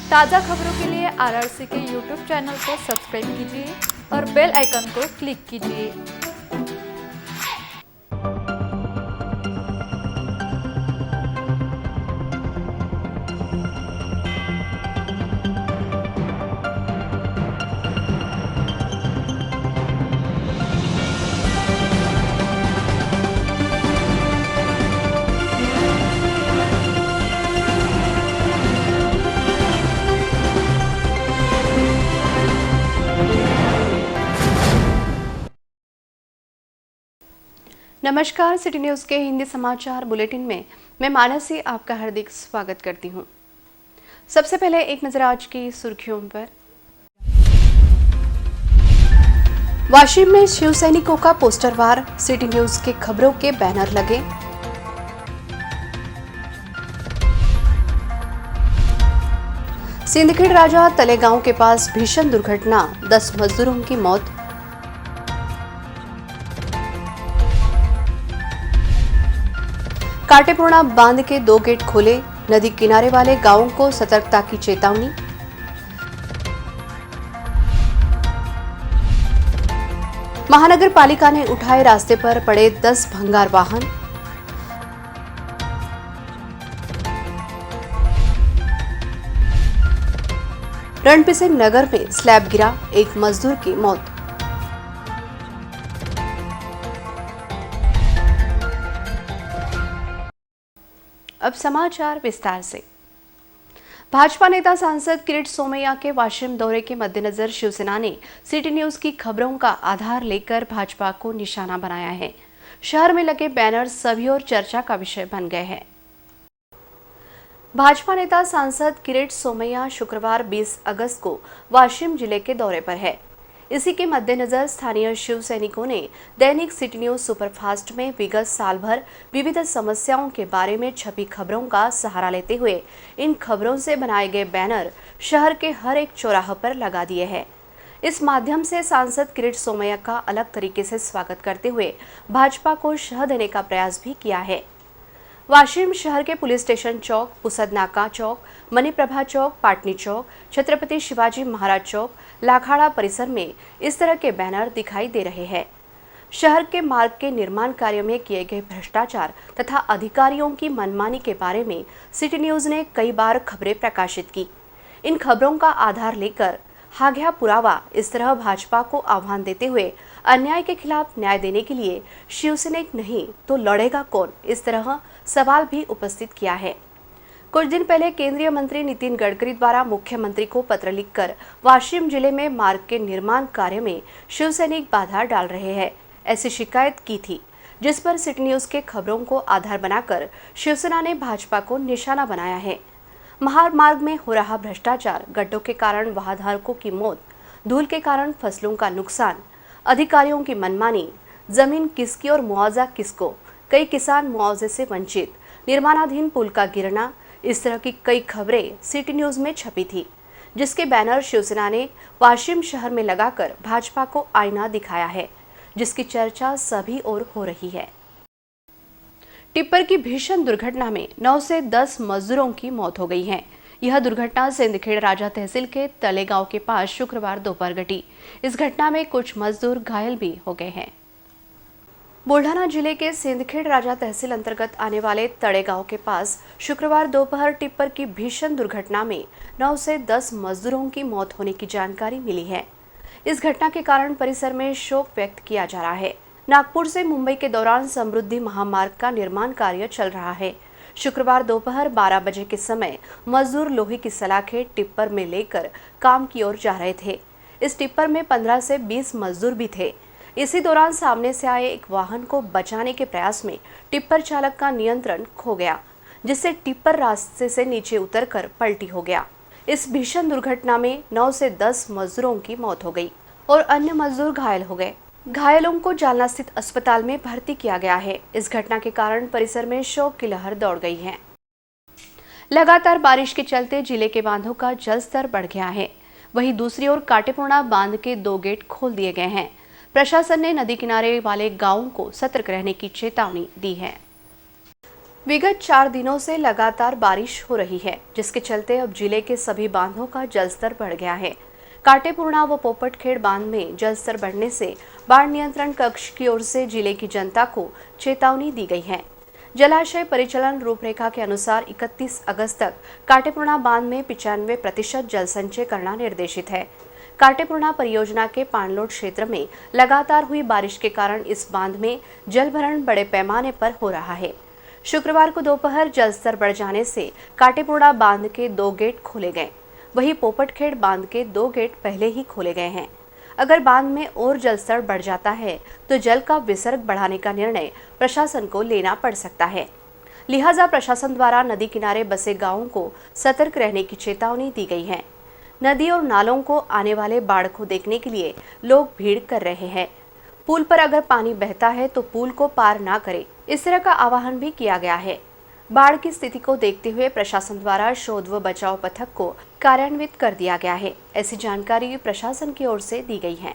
ताज़ा खबरों के लिए आरआरसी के यूट्यूब चैनल को सब्सक्राइब कीजिए और बेल आइकन को क्लिक कीजिए। नमस्कार, सिटी न्यूज़ के हिंदी समाचार बुलेटिन में मैं मानसी आपका हार्दिक स्वागत करती हूं। सबसे पहले एक नजर आज की सुर्खियों पर। वाशिम में शिव सैनिकों का पोस्टर वार, सिटी न्यूज़ के खबरों के बैनर लगे। सिंदखेड़ राजा तलेगांव के पास भीषण दुर्घटना, 10 मजदूरों की मौत। काटेपूर्णा बांध के 2 गेट खोले, नदी किनारे वाले गांवों को सतर्कता की चेतावनी। महानगर पालिका ने उठाए रास्ते पर पड़े 10 भंगार वाहन। रणपिसिंग नगर में स्लैब गिरा, एक मजदूर की मौत। अब समाचार विस्तार से। भाजपा नेता सांसद किरीट सोमैया के वाशिम दौरे के मद्देनजर शिवसेना ने सिटी न्यूज़ की खबरों का आधार लेकर भाजपा को निशाना बनाया है। शहर में लगे बैनर सभी और चर्चा का विषय बन गए हैं। भाजपा नेता सांसद किरीट सोमैया शुक्रवार 20 अगस्त को वाशिम जिले के दौरे पर है। इसी के मद्देनजर स्थानीय शिव सैनिकों ने दैनिक सिटी न्यूज़ सुपरफास्ट में विगत साल भर विविध समस्याओं के बारे में छपी खबरों का सहारा लेते हुए इन खबरों से बनाए गए बैनर शहर के हर एक चौराहे पर लगा दिए हैं। इस माध्यम से सांसद किरीट सोमैया का अलग तरीके से स्वागत करते हुए भाजपा को शह देने का प्रयास भी किया है। वाशिम शहर के पुलिस स्टेशन चौक, पुसदनाका चौक, मणिप्रभा चौक, पाटनी चौक, छत्रपति शिवाजी महाराज चौक, लाखाड़ा परिसर में इस तरह के बैनर दिखाई दे रहे हैं। शहर के मार्ग के निर्माण कार्य में किए गए भ्रष्टाचार तथा अधिकारियों की मनमानी के बारे में सिटी न्यूज़ ने कई बार खबरें प्रकाशित की। इन खबरों का आधार लेकर हाग्या पुरावा इस तरह भाजपा को आह्वान देते हुए अन्याय के खिलाफ न्याय देने के लिए शिवसैनिक नहीं तो लड़ेगा कौन, इस तरह सवाल भी उपस्थित किया है। कुछ दिन पहले केंद्रीय मंत्री नितिन गडकरी द्वारा मुख्यमंत्री को पत्र लिखकर वाशिम जिले में मार्ग के निर्माण कार्य में शिवसैनिक बाधा डाल रहे हैं, ऐसी शिकायत की थी, जिस पर सिटी न्यूज़ के खबरों को आधार बनाकर शिवसेना ने भाजपा को निशाना बनाया है। महामार्ग में हो रहा भ्रष्टाचार, गड्ढों के कारण वाहनधारकों की मौत, धूल के कारण फसलों का नुकसान, अधिकारियों की मनमानी, जमीन किसकी और मुआवजा किसको, कई किसान मुआवजे से वंचित, निर्माणाधीन पुल का गिरना, इस तरह की कई खबरें सिटी न्यूज़ में छपी थी, जिसके बैनर शिवसेना ने वाशिम शहर में लगाकर भाजपा को आईना दिखाया है, जिसकी चर्चा सभी ओर हो रही है। टिप्पर की भीषण दुर्घटना में 9 से 10 मजदूरों की मौत हो गई है। यह दुर्घटना सिंदखेड़ राजा तहसील के तलेगांव के पास शुक्रवार दोपहर घटी। इस घटना में कुछ मजदूर घायल भी हो गए हैं। बुल्ढाना जिले के सिंदखेड़ राजा तहसील अंतर्गत आने वाले तड़ेगांव के पास शुक्रवार दोपहर टिप्पर की भीषण दुर्घटना में 9 से 10 मजदूरों की मौत होने की जानकारी मिली है। इस घटना के कारण परिसर में शोक व्यक्त किया जा रहा है। नागपुर से मुंबई के दौरान समृद्धि महामार्ग का निर्माण कार्य चल रहा है। शुक्रवार दोपहर 12 बजे के समय मजदूर लोहे की सलाखें टिप्पर में लेकर काम की ओर जा रहे थे। इस टिप्पर में 15 से 20 मजदूर भी थे। इसी दौरान सामने से आए एक वाहन को बचाने के प्रयास में टिप्पर चालक का नियंत्रण खो गया, जिससे टिप्पर रास्ते से नीचे उतरकर पलटी हो गया। इस भीषण दुर्घटना में 9 से 10 मजदूरों की मौत हो गई और अन्य मजदूर घायल हो गए। घायलों को जालना स्थित अस्पताल में भर्ती किया गया है। इस घटना के कारण परिसर में शोक की लहर दौड़ गई है। लगातार बारिश के चलते जिले के बांधों का जलस्तर बढ़ गया है। वहीं दूसरी ओर काटेपूर्णा बांध के 2 गेट खोल दिए गए हैं। प्रशासन ने नदी किनारे वाले गांवों को सतर्क रहने की चेतावनी दी है। विगत 4 दिनों से लगातार बारिश हो रही है, जिसके चलते अब जिले के सभी बांधों का जलस्तर बढ़ गया है। काटेपूर्णा व पोपटखेड़ बांध में जलस्तर बढ़ने से बाढ़ नियंत्रण कक्ष की ओर से जिले की जनता को चेतावनी दी गई है। जलाशय परिचालन रूपरेखा के अनुसार 31 अगस्त तक काटेपूर्णा बांध में 95% जल संचय करना निर्देशित है। काटेपूर्णा परियोजना के पाणलोट क्षेत्र में लगातार हुई बारिश के कारण इस बांध में जलभरण बड़े पैमाने पर हो रहा है। शुक्रवार को दोपहर जलस्तर बढ़ जाने से काटेपूर्णा बांध के 2 गेट खोले गए, वहीं पोपटखेड़ बांध के 2 गेट पहले ही खोले गए हैं। अगर बांध में और जलस्तर बढ़ जाता है तो जल का विसर्ग बढ़ाने का निर्णय प्रशासन को लेना पड़ सकता है। लिहाजा प्रशासन द्वारा नदी किनारे बसे गांवों को सतर्क रहने की चेतावनी दी गई है। नदी और नालों को आने वाले बाढ़ को देखने के लिए लोग भीड़ कर रहे हैं। पुल पर अगर पानी बहता है तो पुल को पार ना करें, इस तरह का आह्वान भी किया गया है। बाढ़ की स्थिति को देखते हुए प्रशासन द्वारा शोध व बचाव पथक को कार्यान्वित कर दिया गया है, ऐसी जानकारी प्रशासन की ओर से दी गई है।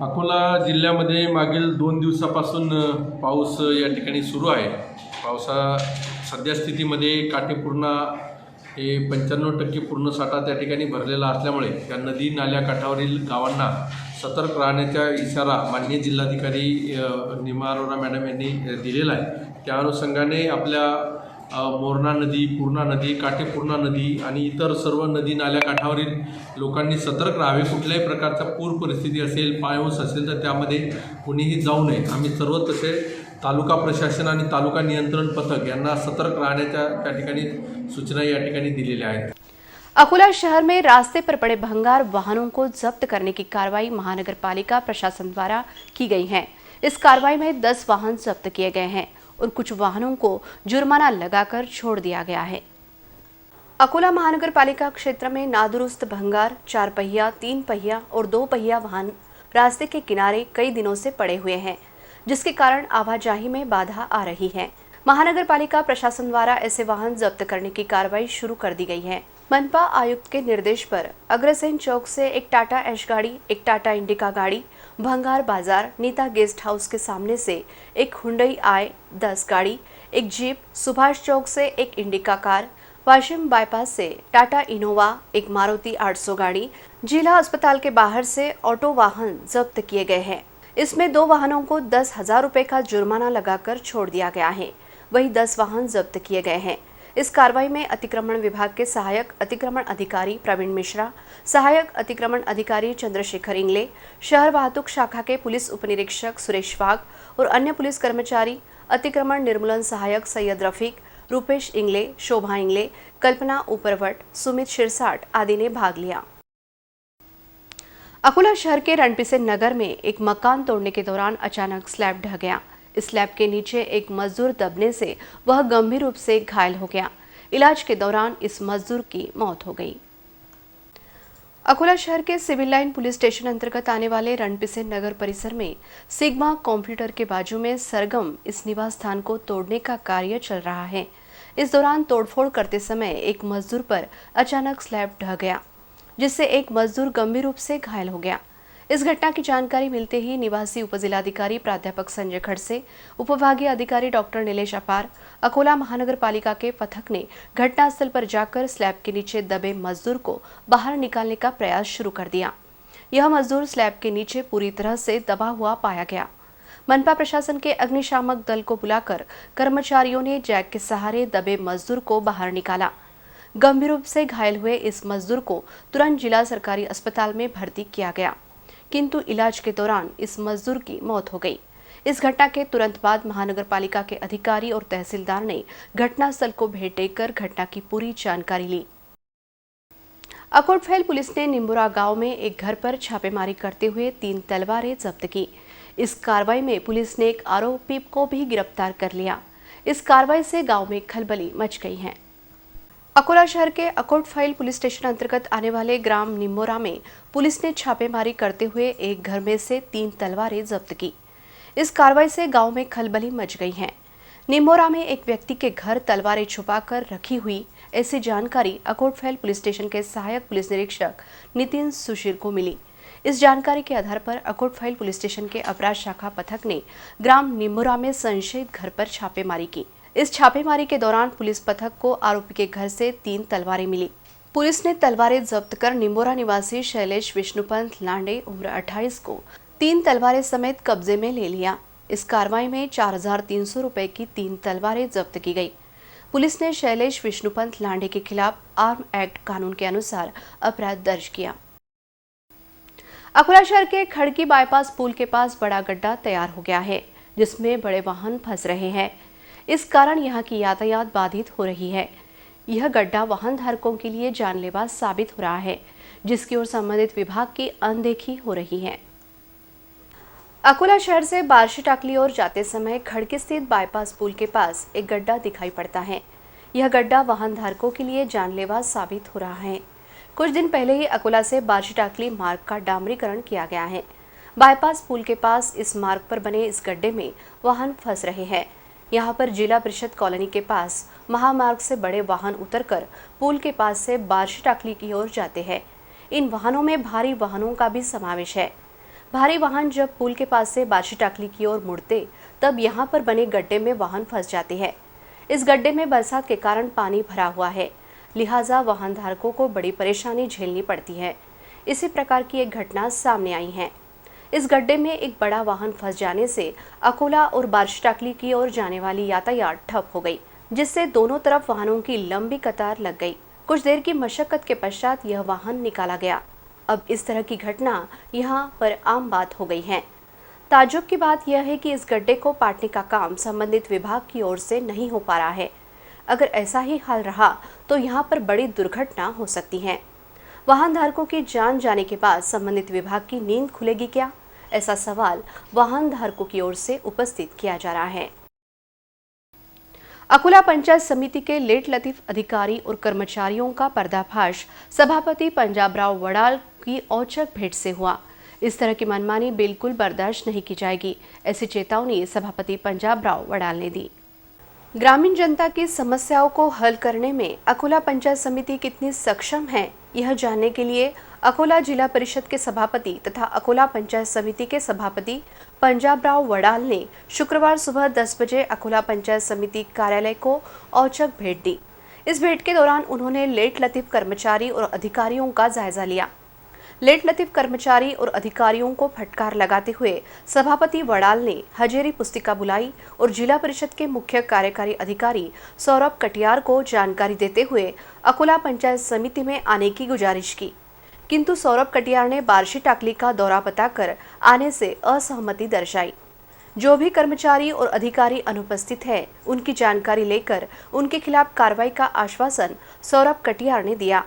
अकोला जिल्ह्यामध्ये मागील 2 दिवसापासून पाऊस या ठिकाणी सुरू आहे। पावसा सध्या स्थितीमध्ये काटेपूर्णा हे 95% पूर्ण साठा त्या ठिकाणी भरलेला असल्यामुळे त्या नदी नाल्या काठावरील गावांना सतर्क राहण्याचा इशारा माननीय जिल्हाधिकारी निमा अरोरा मॅडम यांनी दिलेला आहे। त्या अनुषंगाने आपल्या मोरणा नदी, पूर्णा नदी, काटेपूर्णा नदी आणि इतर सर्व नदी नाल्या काठावरील लोकांनी सतर्क राहावे। कुठल्याही प्रकारचा पूर परिस्थिती असेल, पाऊस असेल तर त्यामध्ये कोणीही जाऊ नये। आम्ही सर्व तसे तालुका प्रशासन आणि तालुका नियंत्रण पथक यांना सतर्क राहण्याच्या त्या ठिकाणी सूचना या ठिकाणी दिलेल्या आहेत। अकोला शहर में रास्ते पर पड़े भंगार वाहनों को जब्त करने की कार्रवाई महानगर पालिका प्रशासन द्वारा की गई है। इस कार्रवाई में 10 वाहन जब्त किए गए हैं और कुछ वाहनों को जुर्माना लगाकर छोड़ दिया गया है। अकोला महानगर पालिका क्षेत्र में नादुरुस्त भंगार 4 पहिया, 3 पहिया और 2 पहिया वाहन रास्ते के किनारे कई दिनों से पड़े हुए हैं, जिसके कारण आवाजाही में बाधा आ रही है। महानगर पालिका प्रशासन द्वारा ऐसे वाहन जब्त करने की कार्रवाई शुरू कर दी गई है। मनपा आयुक्त के निर्देश पर अग्रसेन चौक से एक टाटा ऐश गाड़ी, एक टाटा इंडिका गाड़ी, भंगार बाजार, नीता गेस्ट हाउस के सामने से एक हुंडई i10 गाड़ी, एक जीप, सुभाष चौक से एक इंडिका कार, वाशिम बाईपास से टाटा इनोवा, एक मारुति 800 गाड़ी, जिला अस्पताल के बाहर से ऑटो वाहन जब्त किए गए हैं। इसमें 2 वाहनों को 10,000 रुपए का जुर्माना लगाकर छोड़ दिया गया है, वही 10 वाहन जब्त किए गए हैं। इस कार्रवाई में अतिक्रमण विभाग के सहायक अतिक्रमण अधिकारी प्रवीण मिश्रा, सहायक अतिक्रमण अधिकारी चंद्रशेखर इंगले, शहर वाहतुक शाखा के पुलिस उपनिरीक्षक सुरेश वाघ और अन्य पुलिस कर्मचारी, अतिक्रमण निर्मूलन सहायक सैयद रफीक, रूपेश इंगले, शोभा इंगले, कल्पना उपरवट, सुमित शिरसाट आदि ने भाग लिया। अकोला शहर के रणपिसे नगर में एक मकान तोड़ने के दौरान अचानक स्लैब ढह गया। इस स्लैब के नीचे एक मजदूर दबने से वह गंभीर रूप से घायल हो गया। इलाज के दौरान इस मजदूर की मौत हो गई। अकोला शहर के सिविल लाइन पुलिस स्टेशन अंतर्गत आने वाले रणपिसे नगर परिसर में सिग्मा कंप्यूटर के बाजू में सरगम इस निवास स्थान को तोड़ने का कार्य चल रहा है। इस दौरान तोड़फोड़ करते समय एक मजदूर पर अचानक स्लैब ढह गया, जिससे एक मजदूर गंभीर रूप से घायल हो गया। इस घटना की जानकारी मिलते ही निवासी उपजिलाधिकारी प्राध्यापक संजय खड़से, उपविभागीय अधिकारी डॉक्टर नीलेश अपार, अकोला महानगर पालिका के पथक ने घटनास्थल पर जाकर स्लैब के नीचे दबे मजदूर को बाहर निकालने का प्रयास शुरू कर दिया। यह मजदूर स्लैब के नीचे पूरी तरह से दबा हुआ पाया गया। मनपा प्रशासन के अग्निशामक दल को बुलाकर कर्मचारियों ने जैक के सहारे दबे मजदूर को बाहर निकाला। गंभीर रूप से घायल हुए इस मजदूर को तुरंत जिला सरकारी अस्पताल में भर्ती किया गया, किंतु इलाज के दौरान इस मजदूर की मौत हो गई। इस घटना के तुरंत बाद महानगर पालिका के अधिकारी और तहसीलदार ने घटनास्थल को भेंट देकर घटना की पूरी जानकारी ली। अकोटफैल पुलिस ने निम्बुरा गांव में एक घर पर छापेमारी करते हुए 3 तलवारें जब्त की। इस कार्रवाई में पुलिस ने एक आरोपी को भी गिरफ्तार कर लिया। इस कार्रवाई से गांव में खलबली मच गई है। अकोला शहर के अकोटफैल पुलिस स्टेशन अंतर्गत आने वाले ग्राम निम्बोरा में पुलिस ने छापेमारी करते हुए एक घर में से 3 तलवारें जब्त की। इस कार्रवाई से गांव में खलबली मच गई है। निम्बोरा में एक व्यक्ति के घर तलवारें छुपाकर रखी हुई, ऐसी जानकारी अकोटफैल पुलिस स्टेशन के सहायक पुलिस निरीक्षक नितिन सुशीर को मिली। इस जानकारी के आधार पर अकोटफैल पुलिस स्टेशन के अपराध शाखा पथक ने ग्राम निम्बोरा में संशयित घर पर छापेमारी की। इस छापेमारी के दौरान पुलिस पथक को आरोपी के घर से 3 तलवारें मिली। पुलिस ने तलवारें जब्त कर निमोरा निवासी शैलेश विष्णुपंत लांडे उम्र 28 को 3 तलवारें समेत कब्जे में ले लिया। इस कार्रवाई में 4,300 रुपए की 3 तलवारें जब्त की गई। पुलिस ने शैलेश विष्णुपंत लांडे के खिलाफ आर्म एक्ट कानून के अनुसार अपराध दर्ज किया। अकोला शहर के खड़की बाईपास पुल के पास बड़ा गड्ढा तैयार हो गया है, जिसमें बड़े वाहन फंस रहे हैं। इस कारण यहां की यातायात बाधित हो रही है। यह गड्ढा वाहन धारकों के लिए जानलेवा साबित हो रहा है, जिसकी ओर संबंधित विभाग की अनदेखी हो रही है। अकोला शहर से बार्शी टाकली ओर जाते समय खड़की स्थित बाईपास पुल के पास एक गड्ढा दिखाई पड़ता है। यह गड्ढा वाहन धारकों के लिए जानलेवा साबित हो रहा है। कुछ दिन पहले ही अकोला से बार्शी टाकली मार्ग का डामरीकरण किया गया है। बाईपास पुल के पास इस मार्ग पर बने इस गड्ढे में वाहन फंस रहे हैं। यहाँ पर जिला परिषद कॉलोनी के पास महामार्ग से बड़े वाहन उतरकर पुल के पास से बार्शी टाकली की ओर जाते हैं। इन वाहनों में भारी वाहनों का भी समावेश है। भारी वाहन जब पुल के पास से बार्शी टाकली की ओर मुड़ते तब यहाँ पर बने गड्ढे में वाहन फंस जाते हैं। इस गड्ढे में बरसात के कारण पानी भरा हुआ है, लिहाजा वाहन धारकों को बड़ी परेशानी झेलनी पड़ती है। इसी प्रकार की एक घटना सामने आई है। इस गड्ढे में एक बड़ा वाहन फंस जाने से अकोला और बार्शी टाकली की ओर जाने वाली यातायात ठप हो गई, जिससे दोनों तरफ वाहनों की लंबी कतार लग गई। कुछ देर की मशक्कत के पश्चात यह वाहन निकाला गया। अब इस तरह की घटना यहाँ पर आम बात हो गई है। ताज्जुब की बात यह है कि इस गड्ढे को पाटने का काम संबंधित विभाग की ओर से नहीं हो पा रहा है। अगर ऐसा ही हाल रहा तो यहाँ पर बड़ी दुर्घटना हो सकती है। वाहन धारकों की जान जाने के बाद संबंधित विभाग की नींद खुलेगी क्या? ऐसा सवाल वाहन धारकों की ओर से उपस्थित किया जा रहा है। अकोला पंचायत समिति के लेट लतीफ अधिकारी और कर्मचारियों का पर्दाफाश सभापति पंजाबराव वड़ाल की औचक भेंट से हुआ। इस तरह की मनमानी बिल्कुल बर्दाश्त नहीं की जाएगी, ऐसी चेतावनी सभापति पंजाबराव वड़ाल ने दी। ग्रामीण जनता की समस्याओं को हल करने में अकोला पंचायत समिति कितनी सक्षम है, यह जानने के लिए अकोला जिला परिषद के सभापति तथा अकोला पंचायत समिति के सभापति पंजाबराव वड़ाल ने शुक्रवार सुबह 10 बजे अकोला पंचायत समिति कार्यालय को औचक भेंट दी। इस भेंट के दौरान उन्होंने लेट लतीफ कर्मचारी और अधिकारियों का जायजा लिया। लेट लतीफ कर्मचारी और अधिकारियों को फटकार लगाते हुए सभापति वड़ाल ने हजेरी पुस्तिका बुलाई और जिला परिषद के मुख्य कार्यकारी अधिकारी सौरभ कटियार को जानकारी देते हुए अकोला पंचायत समिति में आने की गुजारिश की, किंतु सौरभ कटियार ने बार्शी टाकली का दौरा बताकर आने से असहमति दर्शाई। जो भी कर्मचारी और अधिकारी अनुपस्थित है, उनकी जानकारी लेकर उनके खिलाफ कार्रवाई का आश्वासन सौरभ कटियार ने दिया।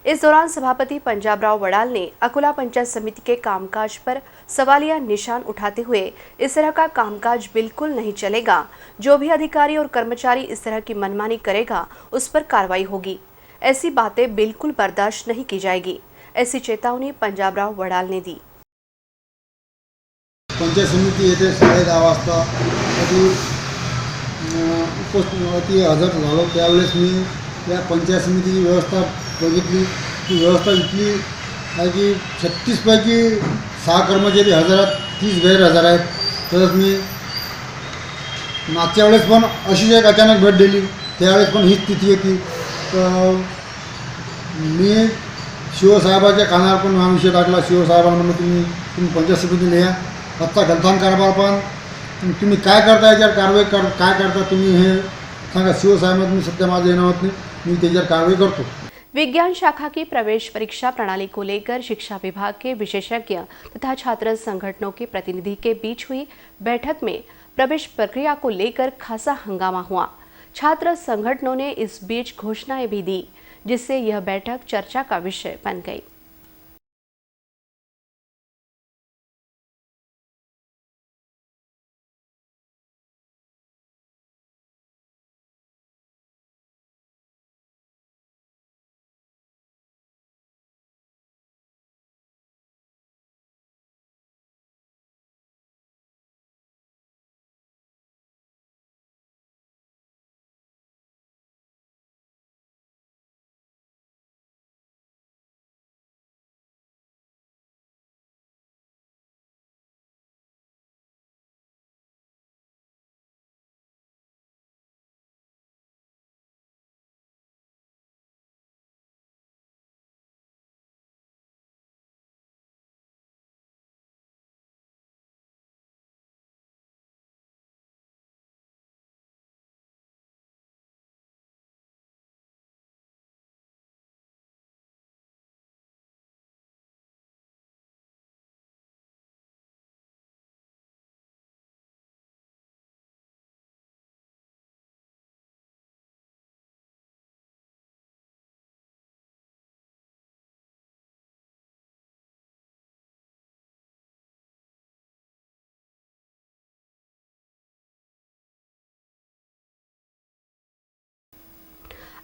इस दौरान सभापति पंजाबराव वड़ाल ने अकोला पंचायत समिति के कामकाज पर सवालिया निशान उठाते हुए इस तरह का कामकाज बिल्कुल नहीं चलेगा। जो भी अधिकारी और कर्मचारी इस तरह की मनमानी करेगा उस पर कार्रवाई होगी। ऐसी बातें बिल्कुल बर्दाश्त नहीं की जाएगी, ऐसी चेतावनी पंजाबराव वड़ाल ने दी। पंचायत समिती येथे 10:30 वाजता उपस्थिती हजर झालो। त्यावेळेस मी या पंचायत समितीची व्यवस्था बघितली। ती व्यवस्था इतकी आहे की 36 पैकी 6 कर्मचारी हजर आहेत, 30 गैरहजर आहेत. तसंच मी मागच्या वेळेस पण अशीच एक अचानक भेट दिली, त्यावेळेस पण हीच स्थिती होती. तर मी शिवसाहेबाच्या कानावर पण हा विषय टाकला. शिवसाहेबांना म्हणलं तुम्ही पंचायत समितीने या आत्ता गलथान कारभार पण तुम्ही काय करता, याच्यावर कारवाई काय करता तुम्ही हे सांगा. शिवसाहेबांना मी सध्या माझं येणं होत नाही, मी त्याच्यावर कारवाई करतो. विज्ञान शाखा की प्रवेश परीक्षा प्रणाली को लेकर शिक्षा विभाग के विशेषज्ञ तथा छात्र संगठनों के प्रतिनिधि के बीच हुई बैठक में प्रवेश प्रक्रिया को लेकर खासा हंगामा हुआ। छात्र संगठनों ने इस बीच घोषणाएं भी दी, जिससे यह बैठक चर्चा का विषय बन गई।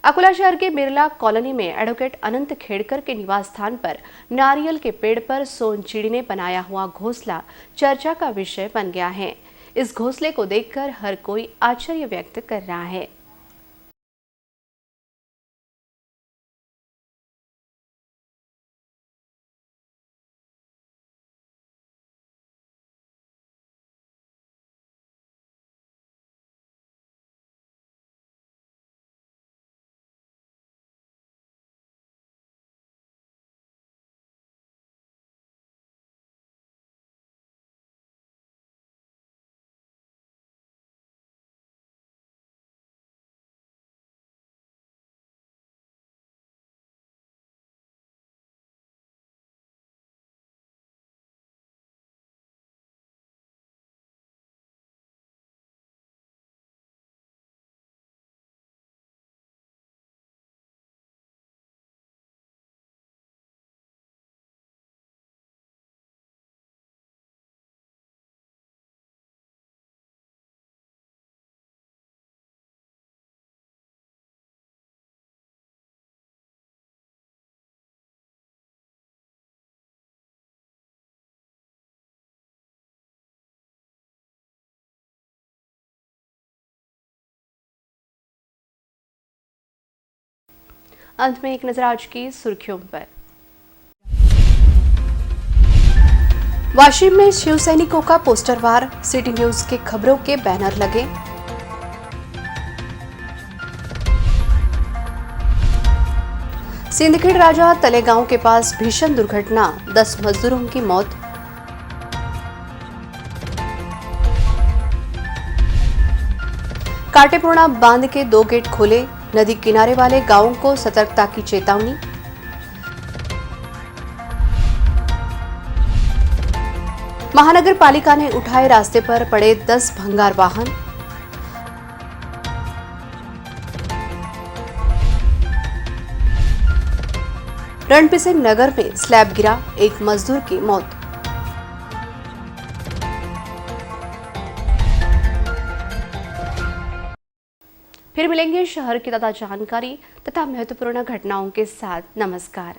अकोला शहर के बिरला कॉलोनी में एडवोकेट अनंत खेड़कर के निवास स्थान पर नारियल के पेड़ पर सोनचिड़ी ने बनाया हुआ घोंसला चर्चा का विषय बन गया है। इस घोंसले को देखकर हर कोई आश्चर्य व्यक्त कर रहा है। अंत में एक नजर आज की सुर्खियों पर। वाशिम में शिव सैनिकों का पोस्टर वार, सिटी न्यूज के खबरों के बैनर लगे। सिंदखेड़ राजा तलेगांव के पास भीषण दुर्घटना, 10 मजदूरों की मौत। काटेपूर्णा बांध के 2 गेट खोले, नदी किनारे वाले गांवों को सतर्कता की चेतावनी। महानगर पालिका ने उठाए रास्ते पर पड़े 10 भंगार वाहन। रणपिसे नगर में स्लैब गिरा, 1 मजदूर की मौत। फिर मिलेंगे शहर की ताजा जानकारी तथा महत्वपूर्ण घटनाओं के साथ। नमस्कार।